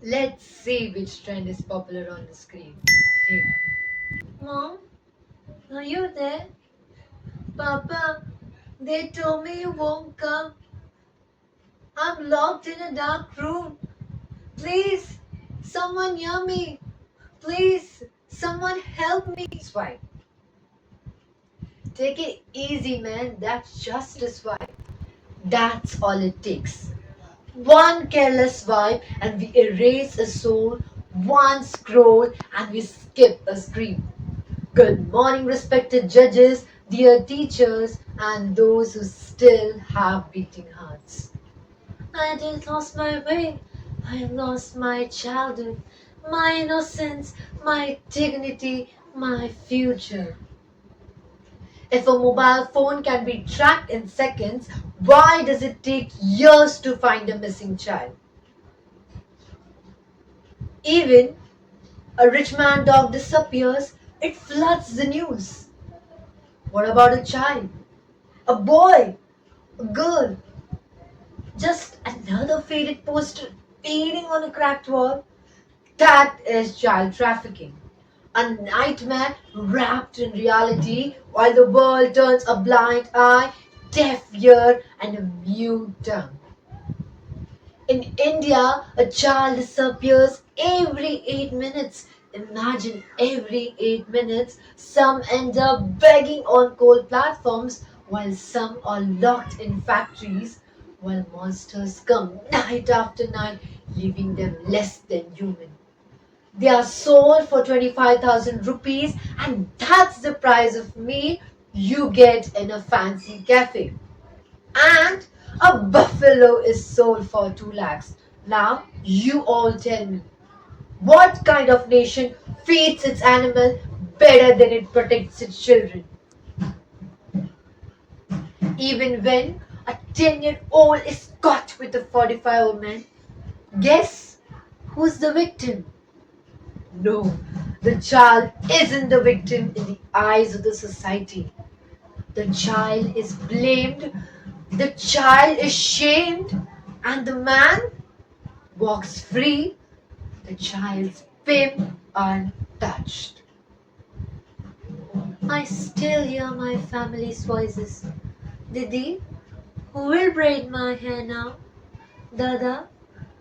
Let's see which trend is popular on the screen. Click. Mom, are you there? Papa, they told me you won't come. I'm locked in a dark room. Please, someone hear me. Please, someone help me. Swipe. Take it easy, man. That's just a swipe. That's all it takes. One careless swipe and we erase a soul. One scroll and we skip a scream. Good morning, respected judges, dear teachers, and those who still have beating hearts. I did lost my way. I lost my childhood, my innocence, my dignity, my future. If a mobile phone can be tracked in seconds, why does it take years to find a missing child? Even a rich man dog disappears, it floods the news. What about a child? A boy? A girl? Just another faded poster painting on a cracked wall? That is child trafficking. A nightmare wrapped in reality while the world turns a blind eye, deaf ear, and a mute tongue. In India, a child disappears every 8 minutes. Imagine every 8 minutes, some end up begging on coal platforms while some are locked in factories, while monsters come night after night, leaving them less than human. They are sold for 25,000 rupees, and that's the price of meal you get in a fancy cafe. And a buffalo is sold for 2 lakhs. Now, you all tell me, what kind of nation feeds its animal better than it protects its children? Even when a 10-year-old is caught with a 45-year-old man, guess who's the victim? No, the child isn't the victim in the eyes of the society. The child is blamed, the child is shamed, and the man walks free, the child's pimp untouched. I still hear my family's voices. Didi, who will braid my hair now? Dada,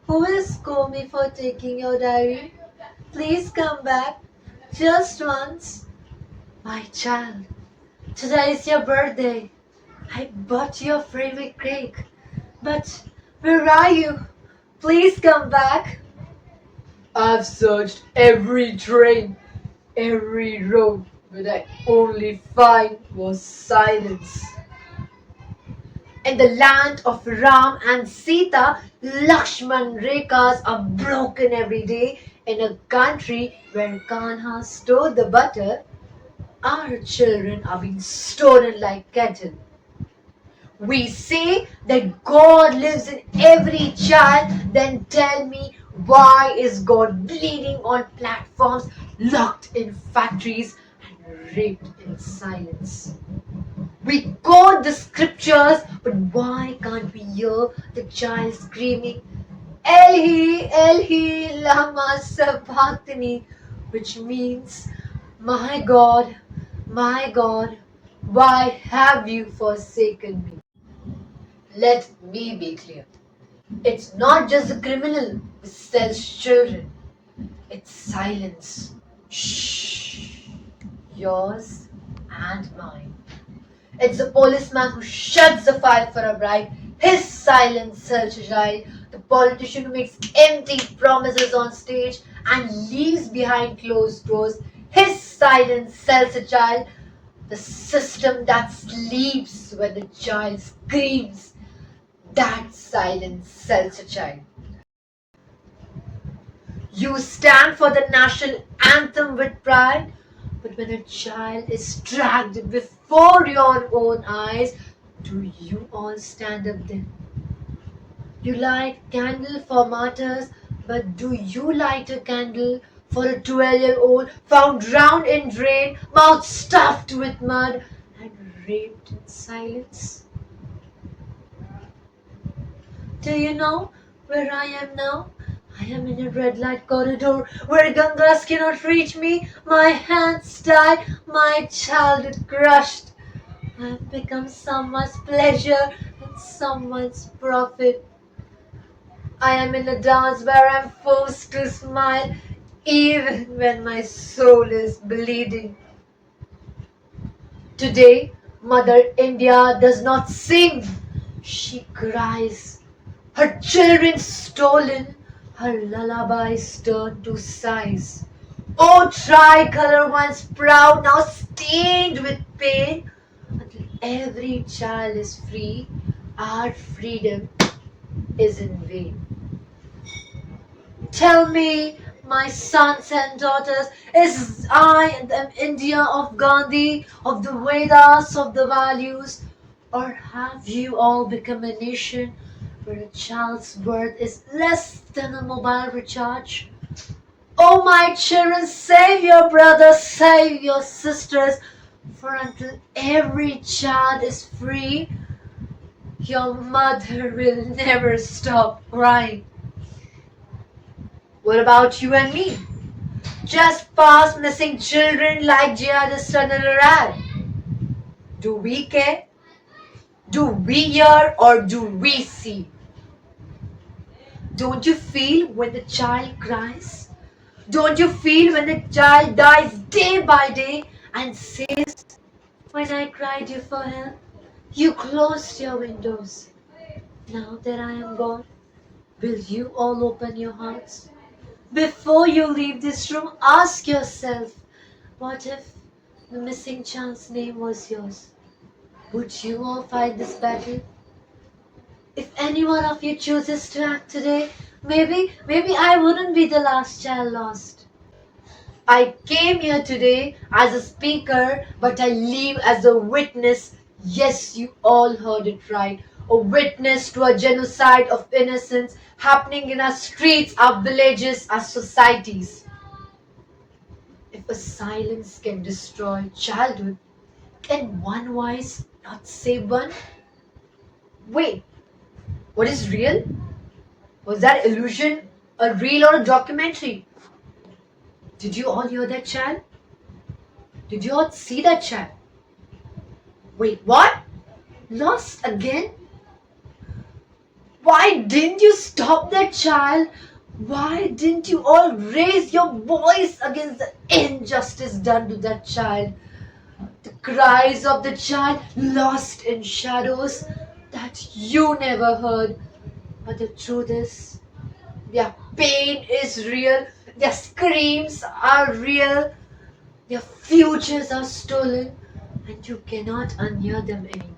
who will scold me for taking your diary? Please come back, just once. My child, today is your birthday. I bought you a favorite cake. But where are you? Please come back. I've searched every train, every road, but I only find was silence. In the land of Ram and Sita, Lakshman Rekhas are broken every day. In a country where Kanha stole the butter, our children are being stolen like cattle. We say that God lives in every child, then tell me, why is God bleeding on platforms, locked in factories, and raped in silence? We quote the scriptures, but why can't we hear the child screaming, Elhi, Elhi, lama sabachthani, which means, my God, why have you forsaken me? Let me be clear. It's not just the criminal who sells children. It's silence. Shh. Yours and mine. It's the policeman who shuts the file for a bribe. His silence sells a child. The politician who makes empty promises on stage and leaves behind closed doors. His silence sells a child. The system that sleeps when the child screams, that silence sells a child. You stand for the national anthem with pride, but when a child is dragged before your own eyes, do you all stand up then? You light candle for martyrs, but do you light a candle for a 12-year-old found drowned in rain, mouth stuffed with mud, and raped in silence? Do you know where I am now? I am in a red light corridor where Gangas cannot reach me. My hands tied, my childhood crushed. I have become someone's pleasure and someone's profit. I am in a dance where I am forced to smile even when my soul is bleeding. Today, Mother India does not sing, she cries. Her children stolen, her lullabies turn to sighs. Oh, tricolor once proud, now stained with pain. Until every child is free, our freedom is in vain. Tell me, my sons and daughters, is I the India of Gandhi, of the Vedas, of the values, or have you all become a nation where a child's birth is less than a mobile recharge? Oh, my children, save your brothers, save your sisters, for until every child is free, your mother will never stop crying. What about you and me? Just past missing children like jihadists under a rad. Do we care? Do we hear or do we see? Don't you feel when the child cries? Don't you feel when the child dies day by day and says, when I cried you for help, you closed your windows. Now that I am gone, will you all open your hearts? Before you leave this room, ask yourself, what if the missing child's name was yours? Would you all fight this battle? If any one of you chooses to act today, maybe I wouldn't be the last child lost. I came here today as a speaker, but I leave as a witness. Yes, you all heard it right. A witness to a genocide of innocence happening in our streets, our villages, our societies. If a silence can destroy childhood, can one voice not save one? Wait, what is real? Was that illusion a real or a documentary? Did you all hear that child? Did you all see that child? Wait, what? Lost again? Why didn't you stop that child? Why didn't you all raise your voice against the injustice done to that child? The cries of the child lost in shadows that you never heard. But the truth is, their pain is real, their screams are real, their futures are stolen, and you cannot unhear them anymore.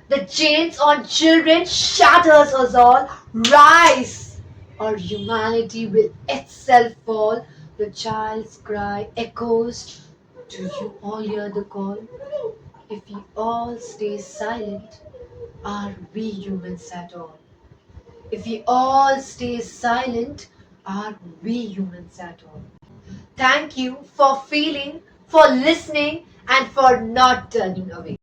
The chains on children shatters us all. Rise, or humanity will itself fall. The child's cry echoes. Do you all hear the call? If we all stay silent, are we humans at all? If we all stay silent, are we humans at all? Thank you for feeling, for listening, and for not turning away.